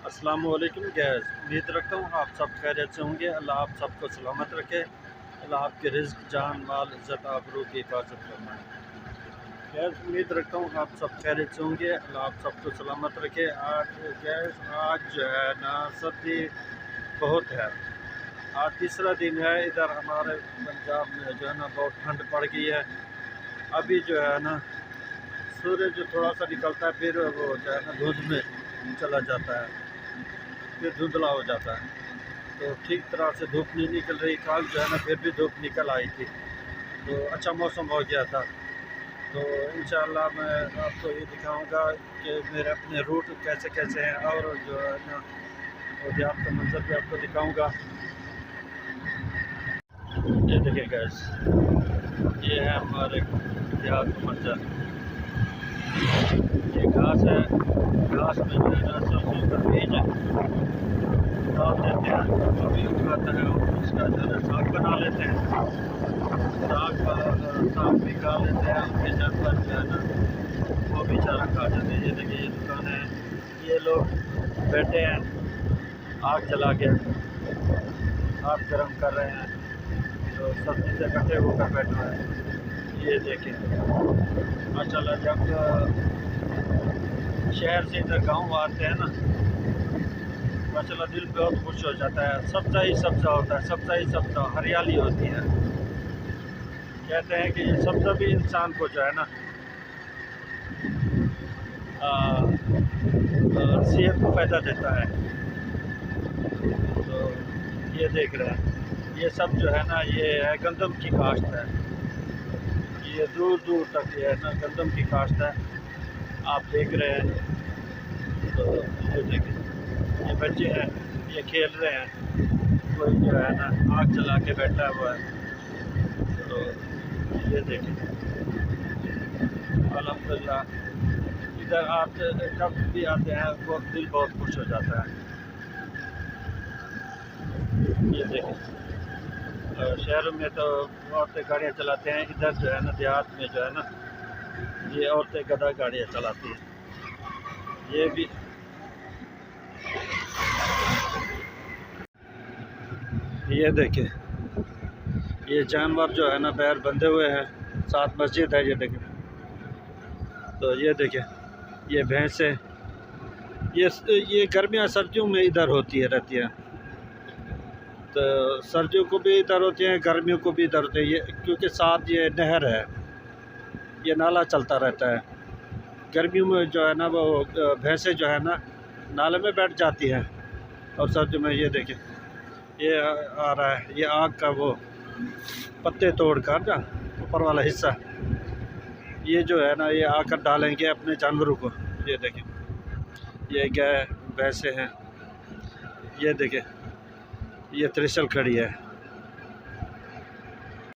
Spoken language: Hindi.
अस्सलामुअलैकुम गैस। उम्मीद रखता हूँ आप सब खैरियत से होंगे। अल्लाह आप सबको सलामत रखे। अल्लाह आपके रिज़्क़, जान, माल, इज़्ज़त, आबरू की हिफाजत फरमाए। गैस उम्मीद रखता हूँ आप सब खैरियत से होंगे। अल्लाह आप सबको सलामत रखे। आज जो है ना सर्दी बहुत है। आज तीसरा दिन है। इधर हमारे पंजाब में जो है ना बहुत ठंड पड़ गई है। अभी जो है ना सूरज थोड़ा सा निकलता है, फिर वो जो है ना धुंध में चला जाता है, फिर धुंधला हो जाता है। तो ठीक तरह से धूप नहीं निकल रही। कल जो है ना फिर भी धूप निकल आई थी, तो अच्छा मौसम हो गया था। तो इंशाअल्लाह मैं आपको ये दिखाऊंगा कि मेरे अपने रूट कैसे कैसे हैं, और जो है ना देहात का मंजर भी आपको दिखाऊंगा। ये देखिए गैस, ये है हमारे देहात का मंजर। ये घास है, घास में जो है ना सरसों का बीज डाल देते हैं, जो भी उगाता है उसका जो है साग बना लेते हैं। साग भी खा लेते हैं, उसके जानवर जो है ना वो भी चारा खा जाते हैं। ये देखिए ये दुकान है, ये लोग बैठे हैं आग जला के, आग गर्म कर रहे हैं, तो सब्जी से कटे होकर बैठे हुए हैं। ये देखिए माशाल्लाह, जब शहर से इधर गाँव आते हैं ना, माशाल्लाह दिल बहुत खुश हो जाता है। सब्ज़ा ही सब्ज़ा होता है, सब्ज़ा ही सब्ज़ा, हरियाली होती है। कहते हैं कि ये सब्ज़ा भी इंसान को जो है ना सेहत को फ़ायदा देता है। तो ये देख रहे हैं, ये सब जो है ना ये है गंदम की काश्त है। ये दूर दूर तक ये है ना गंदम की काश्त है, आप देख रहे हैं। तो ये देखिए ये बच्चे हैं, ये खेल रहे हैं, कोई जो है ना आग जला के बैठा हुआ है। तो ये देखिए अल्हम्दुलिल्लाह, इधर आप जब भी आते हैं वो दिल बहुत खुश हो जाता है। ये देखिए शहरों में तो औरतें गाड़ियाँ चलाते हैं, इधर जो है ना देहात में जो है ना ये औरतें गधा गाड़ियाँ चलाती हैं। ये भी ये देखिए ये जानवर जो है ना पैर बंधे हुए हैं, साथ मस्जिद है। ये देखिए, तो ये देखिए ये भैंसें, ये गर्मियाँ सर्दियों में इधर होती है रहती है। तो सर्दियों को भी इधर होती हैं, गर्मियों को भी इधर होती है। ये क्योंकि साथ ये नहर है, ये नाला चलता रहता है। गर्मियों में जो है ना वो भैंसें जो है ना नाले में बैठ जाती हैं, और सर्दियों में ये देखिए ये आ रहा है, ये आग का वो पत्ते तोड़ कर ना ऊपर वाला हिस्सा, ये जो है ना ये आकर डालेंगे अपने जानवरों को। ये देखिए ये गाय भैंसें हैं। ये देखिए ये त्रिशल खड़ी है।